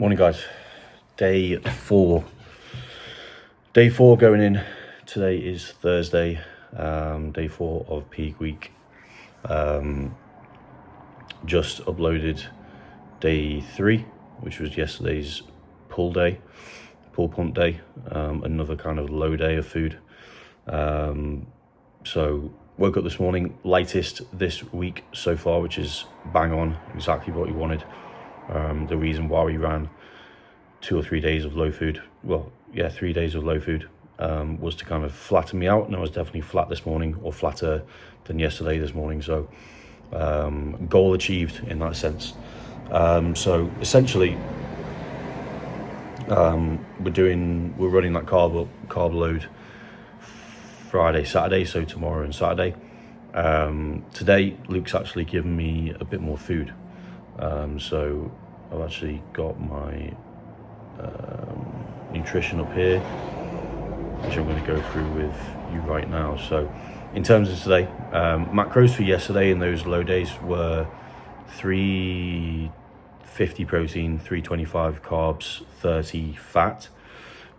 Morning, guys. Day four going in. Today is Thursday, day 4 of peak week. Just uploaded day 3, which was yesterday's pull pump day, another kind of low day of food. So woke up this morning, lightest this week so far, which is bang on, exactly what we wanted. The reason why we ran 2 or 3 days of low food, 3 days of low food, was to kind of flatten me out, and I was definitely flat this morning, or flatter than yesterday this morning. So goal achieved in that sense. So essentially, we're running that carb load Friday, Saturday, so tomorrow and Saturday. Today Luke's actually given me a bit more food, so I've actually got my nutrition up here, which I'm going to go through with you right now. So in terms of today, macros for yesterday in those low days were 350 protein, 325 carbs, 30 fat.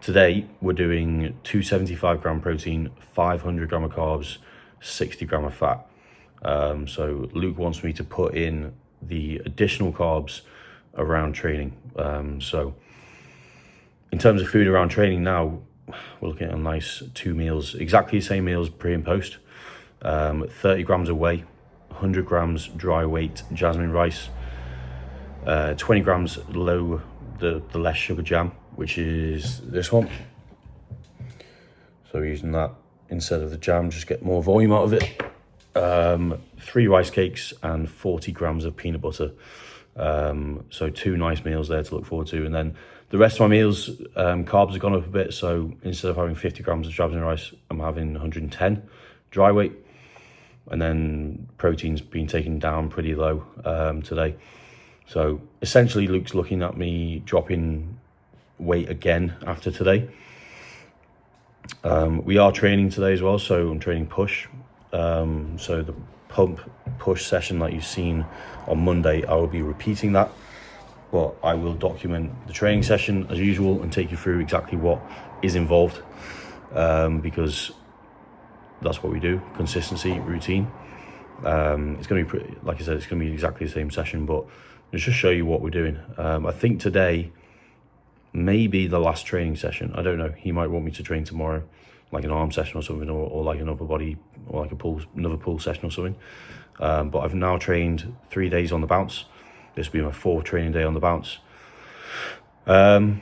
Today we're doing 275 gram protein, 500 gram of carbs, 60 gram of fat. So Luke wants me to put in the additional carbs around training. So in terms of food around training now, we're looking at a nice 2 meals, exactly the same meals pre and post. 30 grams of whey, 100 grams dry weight jasmine rice, 20 grams the less sugar jam, which is this one. So using that instead of the jam, just get more volume out of it. 3 rice cakes and 40 grams of peanut butter. So 2 nice meals there to look forward to. And then the rest of my meals, carbs have gone up a bit. So instead of having 50 grams of jasmine rice, I'm having 110 dry weight. And then protein's been taken down pretty low today. So essentially Luke's looking at me dropping weight again after today. We are training today as well, so I'm training push. So the pump push session that you've seen on Monday, I will be repeating that, but I will document the training session as usual and take you through exactly what is involved, because that's what we do: consistency, routine. It's going to be pretty, like I said, it's going to be exactly the same session, but let's just show you what we're doing. I think today may be the last training session. I don't know. He might want me to train tomorrow, like an arm session or something, or like an upper body, or like another pull session or something. But I've now trained 3 days on the bounce. This will be my 4th training day on the bounce. And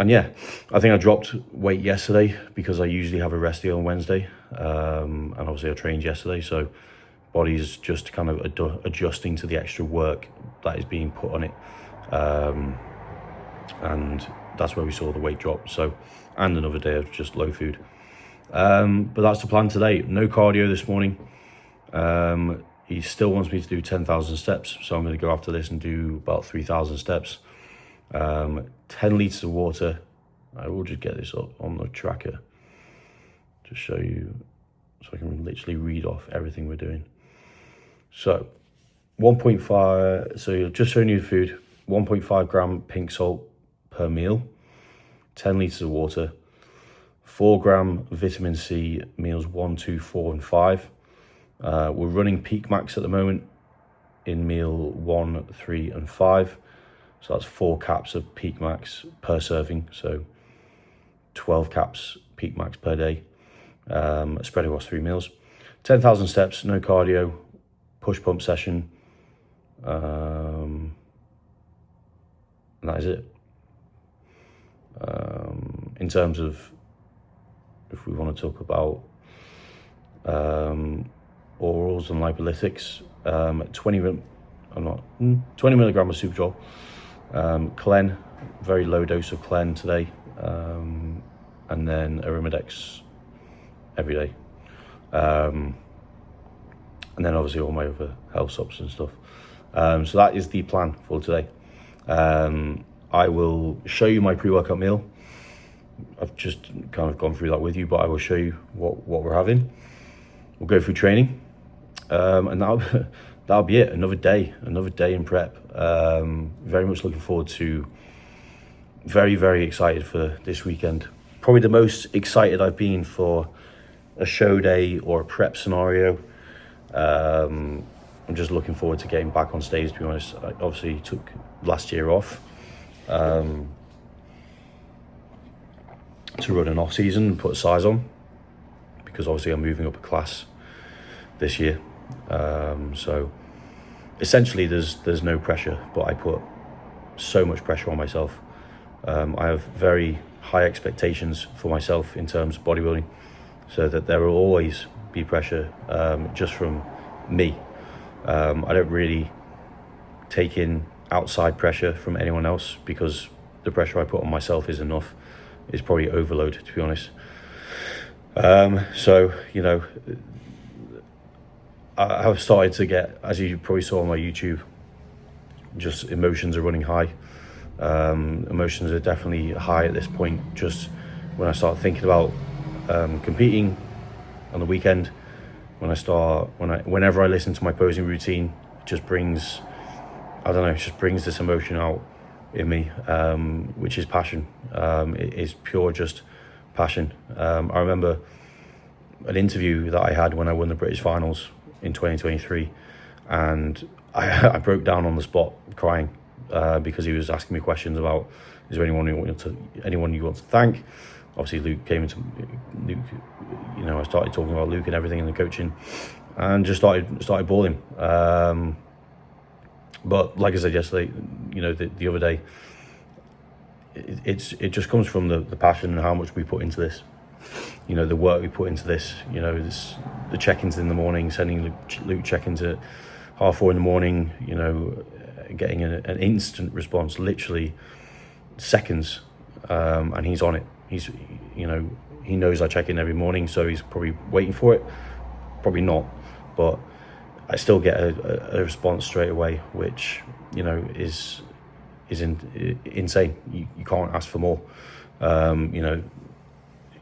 yeah, I think I dropped weight yesterday because I usually have a rest day on Wednesday. And obviously I trained yesterday, so body's just kind of adjusting to the extra work that is being put on it. And that's where we saw the weight drop. So, and another day of just low food. But that's the plan today. No cardio this morning. He still wants me to do 10,000 steps. So I'm going to go after this and do about 3,000 steps. 10 litres of water. I will just get this up on the tracker to show you, so I can literally read off everything we're doing. So 1.5, so just showing you the food, 1.5 gram pink salt per meal, 10 litres of water, 4 gram vitamin C meals 1, 2, 4 and 5. We're running peak max at the moment in meal 1, 3 and 5. So that's 4 caps of peak max per serving. So 12 caps peak max per day, spread across 3 meals. 10,000 steps, no cardio, push pump session. And that is it. In terms of, if we want to talk about orals and lipolytics, 20 milligram of Superdrol, Clen, very low dose of Clen today, and then Arimidex every day, and then obviously all my other health subs and stuff. So that is the plan for today. I will show you my pre-workout meal. I've just kind of gone through that with you, but I will show you what we're having. We'll go through training, and that'll be it. Another day in prep. Very much looking forward to very, very excited for this weekend. Probably the most excited I've been for a show day or a prep scenario. I'm just looking forward to getting back on stage, to be honest. I obviously took last year off to run an off season and put a size on, because obviously I'm moving up a class this year. So essentially there's no pressure, but I put so much pressure on myself. I have very high expectations for myself in terms of bodybuilding, so that there will always be pressure just from me. I don't really take in outside pressure from anyone else, because the pressure I put on myself is enough. It's probably overload, to be honest. So, you know, I have started to get, as you probably saw on my YouTube, just emotions are running high. Emotions are definitely high at this point. Just when I start thinking about competing on the weekend, whenever I listen to my posing routine, it just brings, I don't know, it just brings this emotion out in me, which is passion. It is pure just passion. I remember an interview that I had when I won the British finals in 2023, and I broke down on the spot crying because he was asking me questions about, is there anyone you want to thank? Obviously Luke, you know, I started talking about Luke and everything in the coaching, and just started bawling. But like I said yesterday, you know, the other day, it just comes from the passion and how much we put into this. You know, the work we put into this. You know, the check-ins in the morning, sending Luke check-ins at 4:30 in the morning. You know, getting an instant response, literally seconds, and he's on it. He's, you know, he knows I check in every morning, so he's probably waiting for it. Probably not, but I still get a response straight away, which, you know, is insane. You can't ask for more.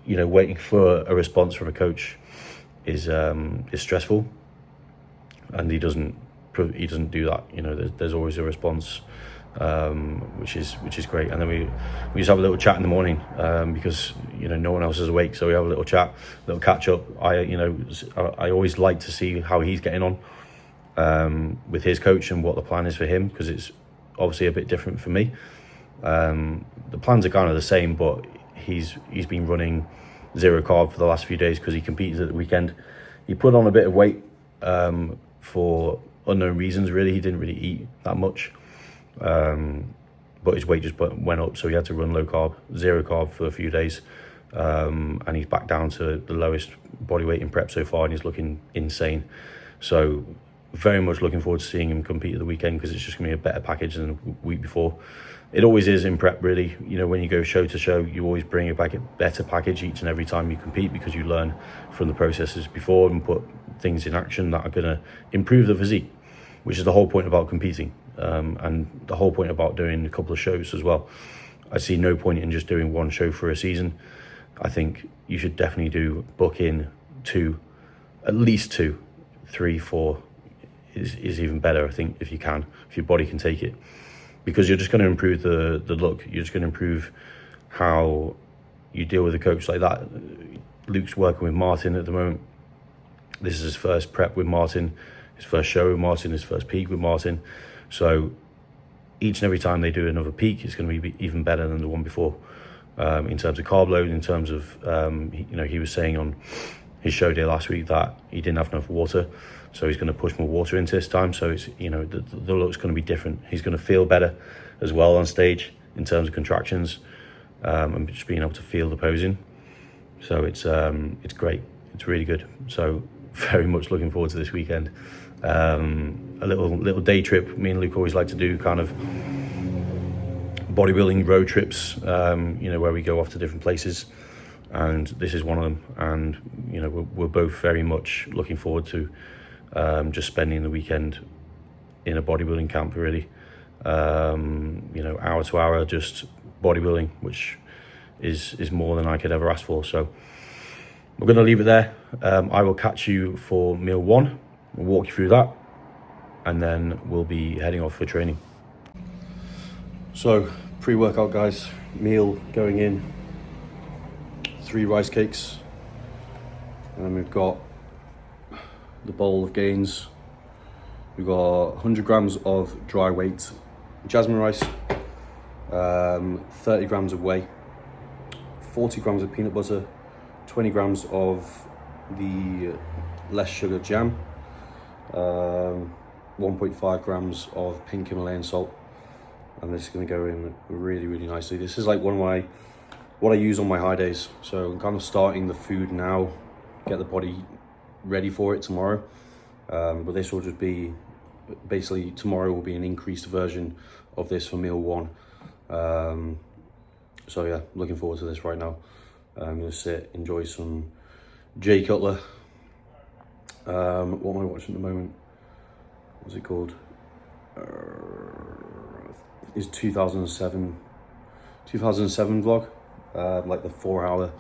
You know, waiting for a response from a coach is stressful, and he doesn't do that. You know, there's always a response, which is great. And then we just have a little chat in the morning, because, you know, no one else is awake, so we have a little chat, little catch up. I always like to see how he's getting on with his coach and what the plan is for him, because it's obviously a bit different for me. The plans are kind of the same, but he's been running zero carb for the last few days because he competed at the weekend. He put on a bit of weight for unknown reasons, really. He didn't really eat that much, but his weight just went up, so he had to run low carb, zero carb for a few days, and he's back down to the lowest body weight in prep so far, and he's looking insane. So very much looking forward to seeing him compete at the weekend, because it's just going to be a better package than the week before. It always is in prep, really. You know, when you go show to show, you always bring a better package each and every time you compete, because you learn from the processes before and put things in action that are going to improve the physique, which is the whole point about competing, and the whole point about doing a couple of shows as well. I see no point in just doing one show for a season. I think you should definitely book in at least 2, 3, 4 is even better, I think, if your body can take it, because you're just going to improve the look. You're just going to improve how you deal with a coach like that. Luke's working with Martin at the moment. This is his first prep with Martin, his first show with Martin, his first peak with Martin. So each and every time they do another peak, it's going to be even better than the one before, in terms of carb load, in terms of, you know, he was saying on his show day last week that he didn't have enough water, so he's going to push more water into this time. So it's, you know, the look's going to be different. He's going to feel better as well on stage in terms of contractions, and just being able to feel the posing. So it's great. It's really good. So very much looking forward to this weekend. A little day trip. Me and Luke always like to do kind of bodybuilding road trips, you know, where we go off to different places, and this is one of them. And, you know, we're both very much looking forward to just spending the weekend in a bodybuilding camp, really. You know, hour to hour, just bodybuilding, which is more than I could ever ask for. So we're going to leave it there. I will catch you for meal 1. We'll walk you through that, and then we'll be heading off for training. So Pre-workout, guys. Meal going in. 3 rice cakes. And then we've got the bowl of gains. We've got 100 grams of dry weight jasmine rice, 30 grams of whey, 40 grams of peanut butter, 20 grams of the less sugar jam, 1.5 grams of pink Himalayan salt, and this is going to go in really, really nicely. This is like what I use on my high days, so I'm kind of starting the food now, get the body ready for it tomorrow. But this will just be, basically tomorrow will be an increased version of this for meal 1. So yeah, looking forward to this right now. I'm going to sit, enjoy some Jay Cutler. What am I watching at the moment? What's it called? It's 2007 vlog, like the 4-hour,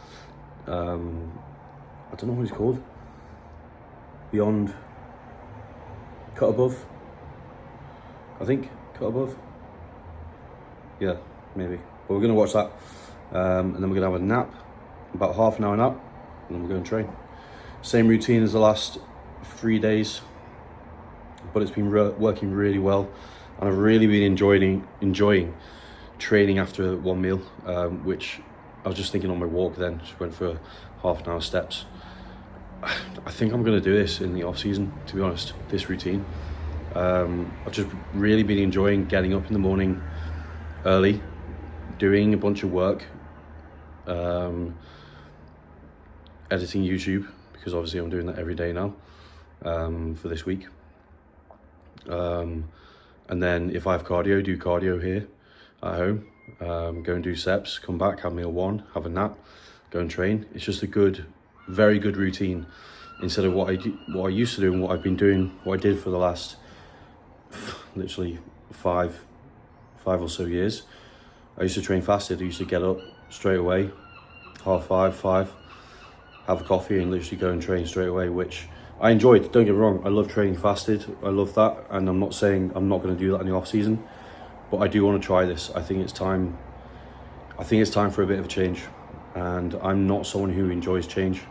I don't know what it's called. Beyond Cut Above, I think. Cut Above, yeah, maybe. But we're gonna watch that, and then we're gonna have a nap, about half an hour nap, and then we're gonna train. Same routine as the last 3 days, but it's been working really well, and I've really been enjoying training after one meal, which I was just thinking on my walk then, just went for half an hour steps. I think I'm going to do this in the off season, to be honest, this routine. I've just really been enjoying getting up in the morning early, doing a bunch of work, editing YouTube, because obviously I'm doing that every day now, for this week. And then if I have cardio, do cardio here at home, go and do steps, come back, have meal 1, have a nap, go and train. It's just a good, very good routine, instead of what I used to do and what I've been doing, what I did for the last literally five or so years. I used to train fasted. I used to get up straight away, 5:30, have a coffee and literally go and train straight away, which I enjoyed. Don't get me wrong, I love training fasted, I love that, and I'm not saying I'm not going to do that in the off season, but I do want to try this. I think it's time for a bit of a change, and I'm not someone who enjoys change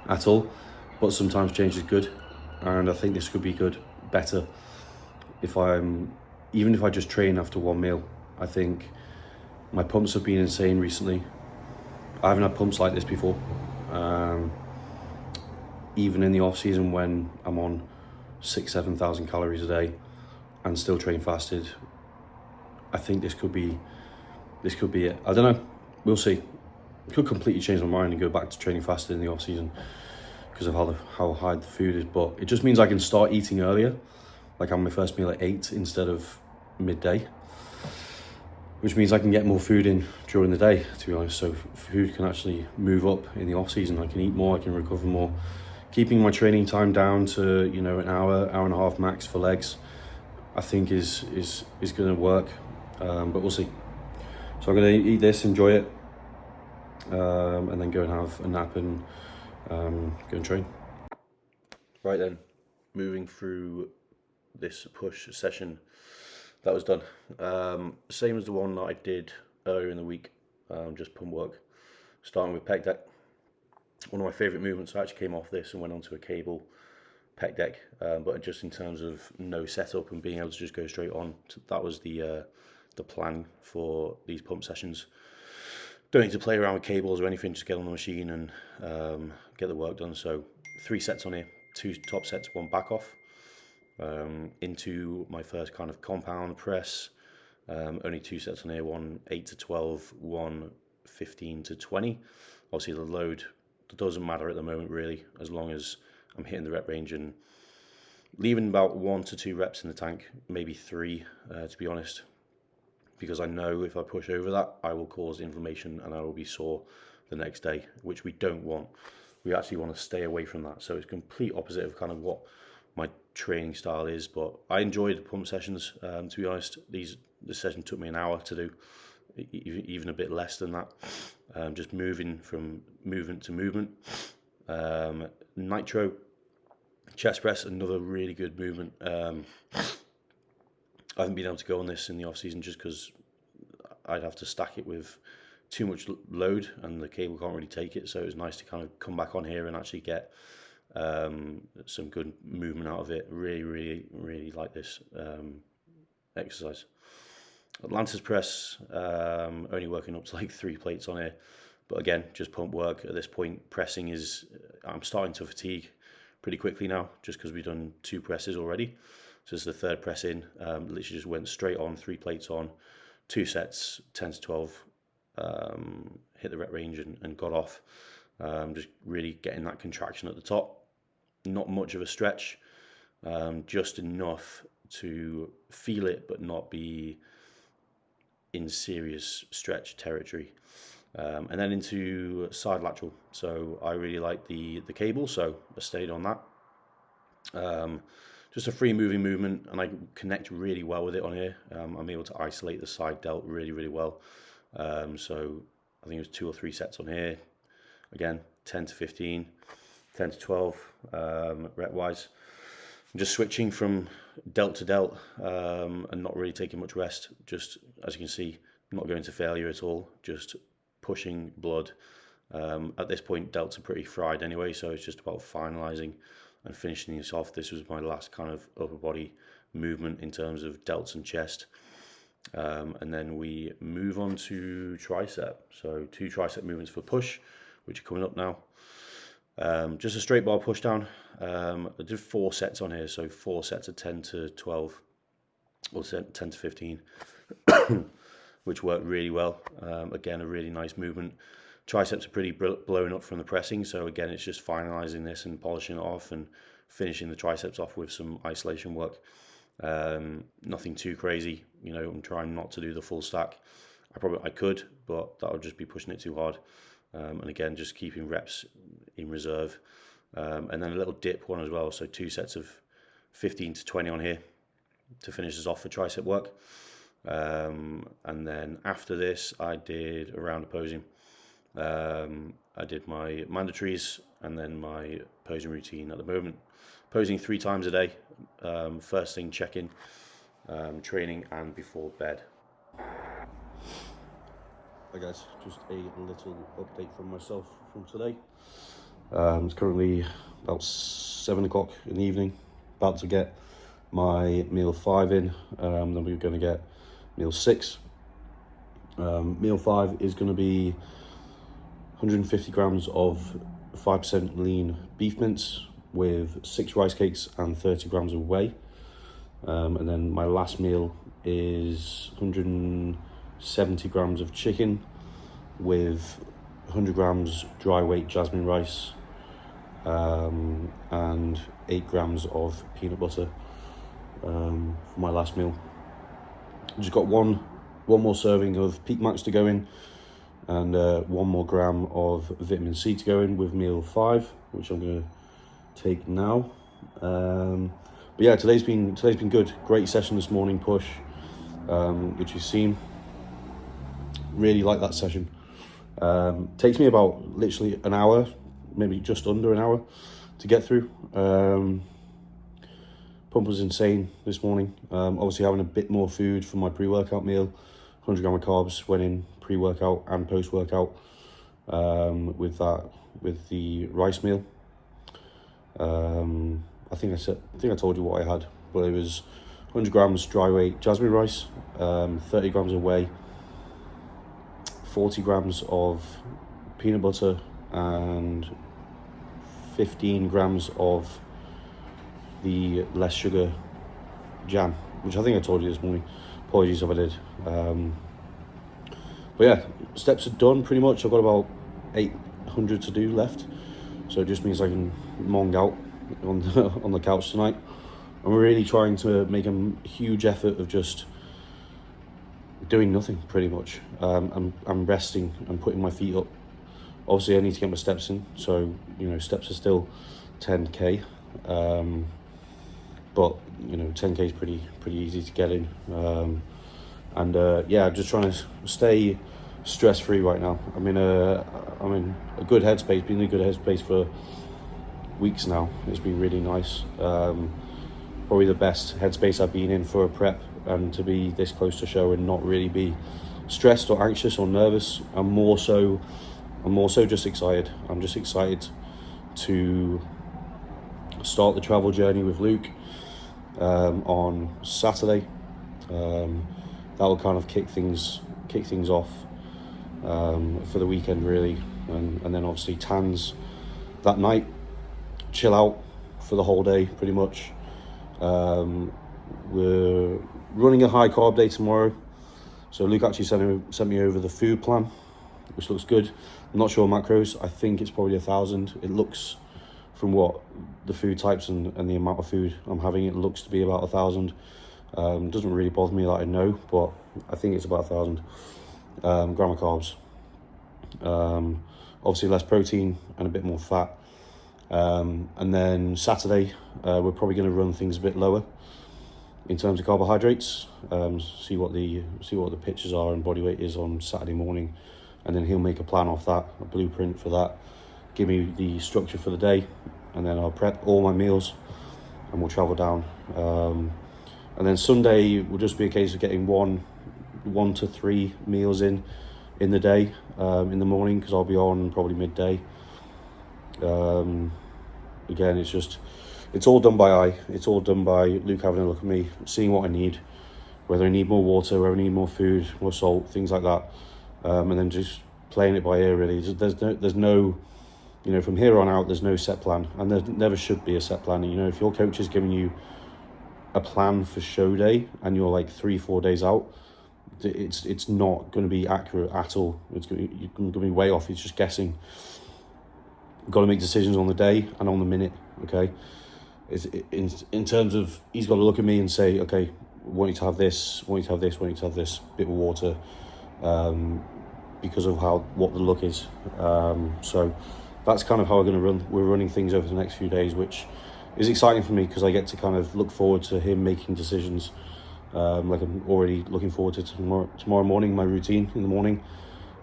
at all, but sometimes change is good, and I think this could be better even if I just train after one meal. I think my pumps have been insane recently. I haven't had pumps like this before, even in the off season when I'm on 6,000-7,000 calories a day and still train fasted. I think this could be it. I don't know, we'll see. Could completely change my mind and go back to training fasted in the off season because of how high the food is, but it just means I can start eating earlier, like have my first meal at 8 instead of midday, which means I can get more food in during the day, to be honest. So food can actually move up in the off season. I can eat more, I can recover more, keeping my training time down to, an hour and a half max for legs. I think is going to work, but we'll see. So I'm going to eat this, enjoy it, and then go and have a nap and go and train. Right then, moving through this push session that was done. Same as the one that I did earlier in the week, just pump work, starting with pec deck. One of my favourite movements. I actually came off this and went onto a cable pec deck, but just in terms of no setup and being able to just go straight on, that was the plan for these pump sessions. Don't need to play around with cables or anything, just get on the machine and get the work done. So 3 sets on here, 2 top sets, 1 back off, into my first kind of compound press. Only 2 sets on here, 1 8 to 12, 1 15 to 20. Obviously the load doesn't matter at the moment really, as long as I'm hitting the rep range and leaving about 1 to 2 reps in the tank, maybe 3, to be honest, because I know if I push over that, I will cause inflammation and I will be sore the next day, which we don't want. We actually want to stay away from that. So it's complete opposite of kind of what my training style is, but I enjoyed the pump sessions. To be honest, this session took me an hour to do, even a bit less than that. Just moving from movement to movement. Nitro chest press, another really good movement. I haven't been able to go on this in the off season just because I'd have to stack it with too much load and the cable can't really take it. So it was nice to kind of come back on here and actually get some good movement out of it. Really like this exercise. Atlantis press, only working up to like 3 plates on here, but again, just pump work at this point. Pressing is, I'm starting to fatigue pretty quickly now, just because we've done 2 presses already. So this is the 3rd press in. Literally just went straight on, 3 plates on, 2 sets, 10 to 12, hit the rep range and got off. Just really getting that contraction at the top. Not much of a stretch, just enough to feel it, but not be in serious stretch territory. And then into side lateral. So I really like the cable, so I stayed on that. Just a free moving movement, and I connect really well with it on here. I'm able to isolate the side delt really well. So I think it was 2 or 3 sets on here. Again, 10 to 15, 10 to 12 rep wise. I'm just switching from delt to delt and not really taking much rest. Just, as you can see, not going to failure at all, just pushing blood. At this point, delts are pretty fried anyway, so it's just about finalizing and finishing this off. This was my last kind of upper body movement in terms of delts and chest. And then we move on to tricep. So 2 tricep movements for push, which are coming up now. Just a straight bar push down. I did 4 sets on here, so 4 sets of 10 to 12 or 10 to 15, which worked really well. Again, a really nice movement. Triceps are pretty blown up from the pressing, so again, it's just finalizing this and polishing it off and finishing the triceps off with some isolation work. Nothing too crazy, you know. I'm trying not to do the full stack. I could, but that would just be pushing it too hard. And again, just keeping reps in reserve. And then a little dip one as well, so 2 sets of 15 to 20 on here to finish us off for tricep work. And then after this, I did a round of posing. I did my mandatories and then my posing routine at the moment. Posing 3 times a day, first thing check-in, training and before bed. Hi guys, just a little update from myself from today. It's currently about 7 o'clock in the evening, about to get my meal 5 in, then we're going to get meal 6. Meal 5 is going to be 150 grams of 5% lean beef mince with 6 rice cakes and 30 grams of whey. And then my last meal is 170 grams of chicken with 100 grams dry weight jasmine rice and 8 grams of peanut butter for my last meal. Just got one more serving of Peak Max to go in, and 1 more gram of vitamin C to go in with meal 5, which I'm going to take now. But yeah, today's been good. Great session this morning, push, which you've seen. Really like that session. Takes me about literally an hour, maybe just under an hour to get through. Pump was insane this morning. Obviously having a bit more food for my pre-workout meal. 100 gram of carbs went in pre-workout and post-workout with the rice meal. I think I told you what I had, but it was 100 grams dry weight jasmine rice, 30 grams of whey, 40 grams of peanut butter, and 15 grams of the less sugar jam, which I think I told you this morning. Apologies if I did. But yeah, steps are done pretty much. I've got about 800 to do left, so it just means I can mong out on the couch tonight. I'm really trying to make a huge effort of just doing nothing pretty much. I'm resting and putting my feet up. Obviously I need to get my steps in, so you know, steps are still 10k, but you know, 10k is pretty easy to get in. Yeah, just trying to stay stress-free right now. I'm in a good headspace, been in a good headspace for weeks now. It's been really nice. Probably the best headspace I've been in for a prep, and to be this close to show and not really be stressed or anxious or nervous. I'm more so just excited. I'm just excited to start the travel journey with Luke on Saturday. That will kind of kick things off for the weekend, really, and then obviously Tans that night, chill out for the whole day pretty much. We're running a high carb day tomorrow, so Luke actually sent me over the food plan, which looks good. I'm not sure macros. I think it's probably 1,000. It looks, from what the food types and the amount of food I'm having, it looks to be about 1,000. Doesn't really bother me that I know, but I think it's about 1,000 gram of carbs. Obviously less protein and a bit more fat. And then Saturday, we're probably going to run things a bit lower in terms of carbohydrates. See what the pictures are and body weight is on Saturday morning, and then he'll make a plan off that, a blueprint for that, give me the structure for the day, and then I'll prep all my meals and we'll travel down. And then Sunday will just be a case of getting one to 3 meals in the day, in the morning, because I'll be on probably midday. Again, it's all done by eye. It's all done by Luke having a look at me, seeing what I need, whether I need more water, whether I need more food, more salt, things like that, and then just playing it by ear, really. There's no, from here on out, there's no set plan, and there never should be a set plan. If your coach is giving you a plan for show day and you're like 3-4 days out, it's not going to be accurate at all. You're going to be way off. It's just guessing. You've got to make decisions on the day and on the minute. Okay, in terms of, he's got to look at me and say, okay, want you to have this, want you to have this, want you to have this bit of water, because of what the look is. So that's kind of how we're running things over the next few days, which is exciting for me because I get to kind of look forward to him making decisions. Like I'm already looking forward to tomorrow morning, my routine in the morning.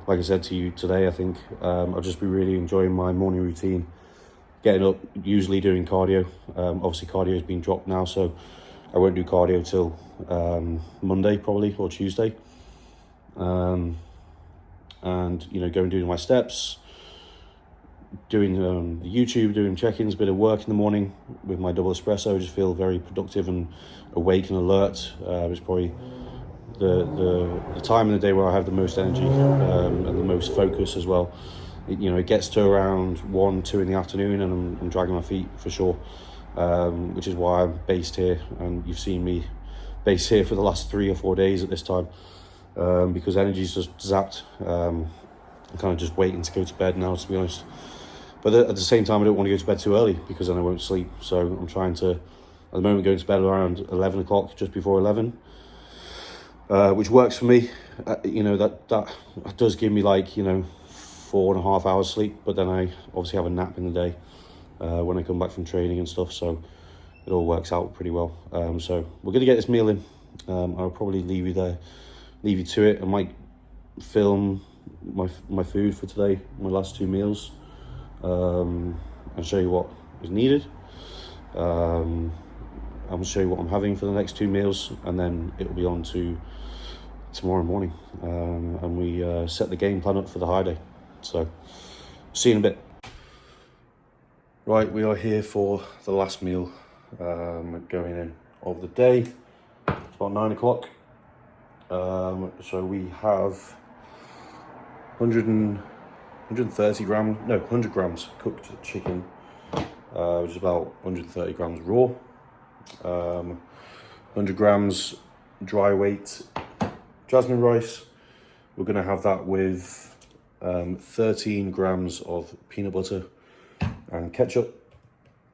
Like I said to you today, I think I'll just be really enjoying my morning routine, getting up, usually doing cardio. Obviously cardio has been dropped now, so I won't do cardio till Monday probably, or Tuesday. And going doing my steps, doing the YouTube, doing check-ins, a bit of work in the morning with my double espresso. I just feel very productive and awake and alert. It's probably the time in the day where I have the most energy and the most focus as well. It gets to around 1-2 in the afternoon and I'm dragging my feet for sure, which is why I'm based here, and you've seen me based here for the last 3 or 4 days at this time, because energy's just zapped. I'm kind of just waiting to go to bed now, to be honest. But at the same time, I don't want to go to bed too early because then I won't sleep. So I'm trying to, at the moment, go to bed around 11 o'clock, just before 11, which works for me. That does give me 4.5 hours sleep, but then I obviously have a nap in the day when I come back from training and stuff. So it all works out pretty well. So we're going to get this meal in. I'll probably leave you to it. I might film my food for today, my last 2 meals, and show you what is needed. I'm going to show you what I'm having for the next 2 meals, and then it'll be on to tomorrow morning, and we set the game plan up for the high day. So see you in a bit. Right, we are here for the last meal going in of the day. It's about 9 o'clock. So we have 100 grams cooked chicken, which is about 130 grams raw, 100 grams dry weight jasmine rice. We're going to have that with 13 grams of peanut butter and ketchup,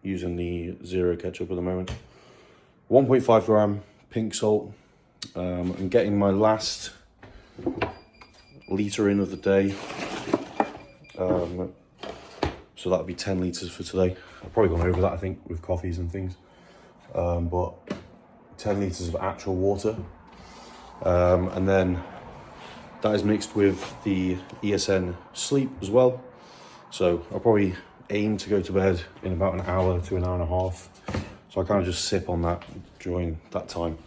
using the zero ketchup at the moment, 1.5 gram pink salt. I'm getting my last litre in of the day, so that'll be 10 litres for today. I've probably gone over that, I think, with coffees and things, but 10 litres of actual water, and then that is mixed with the ESN sleep as well. So I'll probably aim to go to bed in about an hour to an hour and a half, so I kind of just sip on that during that time.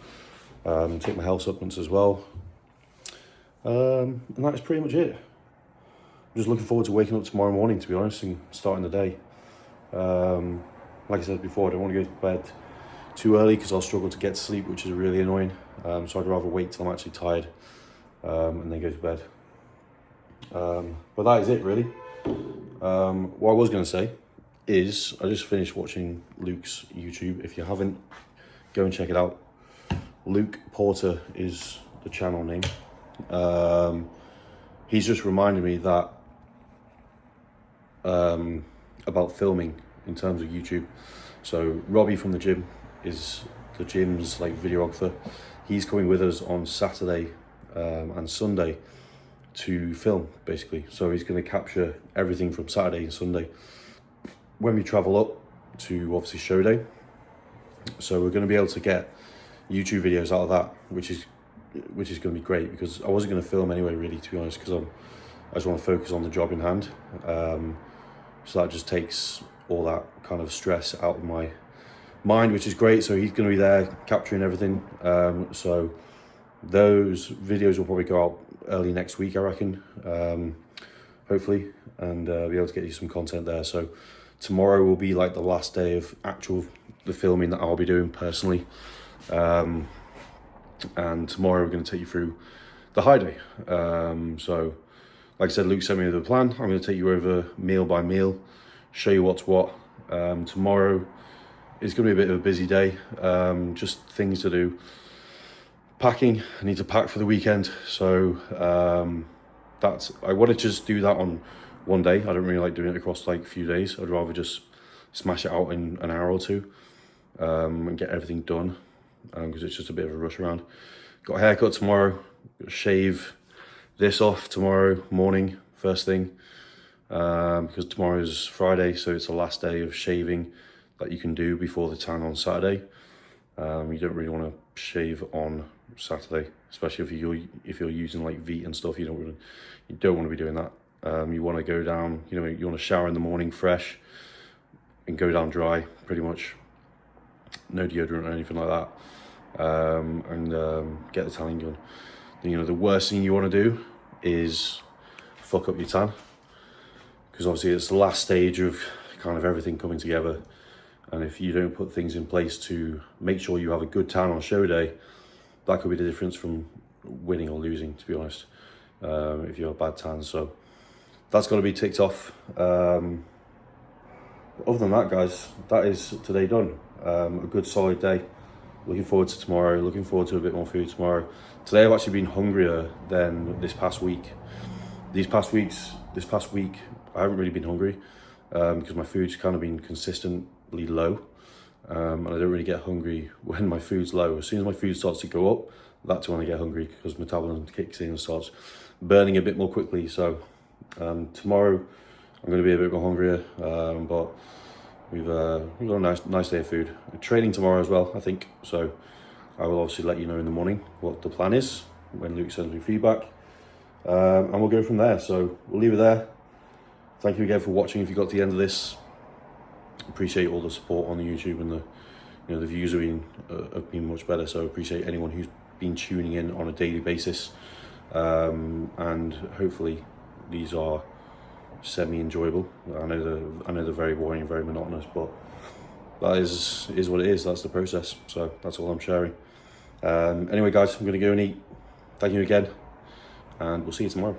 Take my health supplements as well, And that's pretty much it. I'm just looking forward to waking up tomorrow morning, to be honest, and starting the day. Like I said before, I don't want to go to bed too early because I'll struggle to get to sleep, which is really annoying. So I'd rather wait till I'm actually tired and then go to bed. But that is it, really. What I was going to say is I just finished watching Luke's YouTube. If you haven't, go and check it out. Luke Porter is the channel name. He's just reminded me that about filming in terms of YouTube. So Robbie from the gym is the gym's like videographer. He's coming with us on Saturday and Sunday to film, basically. So he's going to capture everything from Saturday and Sunday when we travel up to obviously show day. So we're going to be able to get YouTube videos out of that, which is going to be great, because I wasn't going to film anyway, really, to be honest, because I just want to focus on the job in hand. So that just takes all that kind of stress out of my mind, which is great. So he's going to be there capturing everything. So those videos will probably go out early next week, I reckon, hopefully, and be able to get you some content there. So tomorrow will be like the last day of the filming that I'll be doing personally. And tomorrow we're going to take you through the high day. So like I said, Luke sent me the plan. I'm going to take you over meal by meal, show you what's what. Tomorrow is going to be a bit of a busy day, just things to do. Packing, I need to pack for the weekend, so I want to just do that on one day. I don't really like doing it across like a few days. I'd rather just smash it out in an hour or two and get everything done, because it's just a bit of a rush around. Got a haircut tomorrow, shave this off tomorrow morning, first thing, because tomorrow's Friday, so it's the last day of shaving that you can do before the tan on Saturday. You don't really want to shave on Saturday, especially if you're using like Veet and stuff. You don't want to be doing that. You want to go down, you want to shower in the morning fresh and go down dry, pretty much. No deodorant or anything like that, and get the tanning done. The worst thing you want to do is fuck up your tan, because obviously it's the last stage of kind of everything coming together. And if you don't put things in place to make sure you have a good tan on show day, that could be the difference from winning or losing, to be honest, if you have a bad tan. So that's got to be ticked off. Other than that, guys, that is today done. A good solid day. Looking forward to tomorrow, looking forward to a bit more food tomorrow. Today I've actually been hungrier than this past week. This past week, I haven't really been hungry because my food's kind of been consistently low. And I don't really get hungry when my food's low. As soon as my food starts to go up, that's when I get hungry, because metabolism kicks in and starts burning a bit more quickly. So tomorrow I'm going to be a bit more hungrier, but we've got a nice day of food. We're training tomorrow as well, I think. So I will obviously let you know in the morning what the plan is when Luke sends me feedback, and we'll go from there. So we'll leave it there. Thank you again for watching. If you got to the end of this, appreciate all the support on the YouTube, and the views have been much better. So appreciate anyone who's been tuning in on a daily basis, and hopefully these are semi-enjoyable. I know they're very boring and very monotonous, but that is what it is. That's the process. So that's all I'm sharing. Anyway, guys, I'm going to go and eat. Thank you again, and we'll see you tomorrow.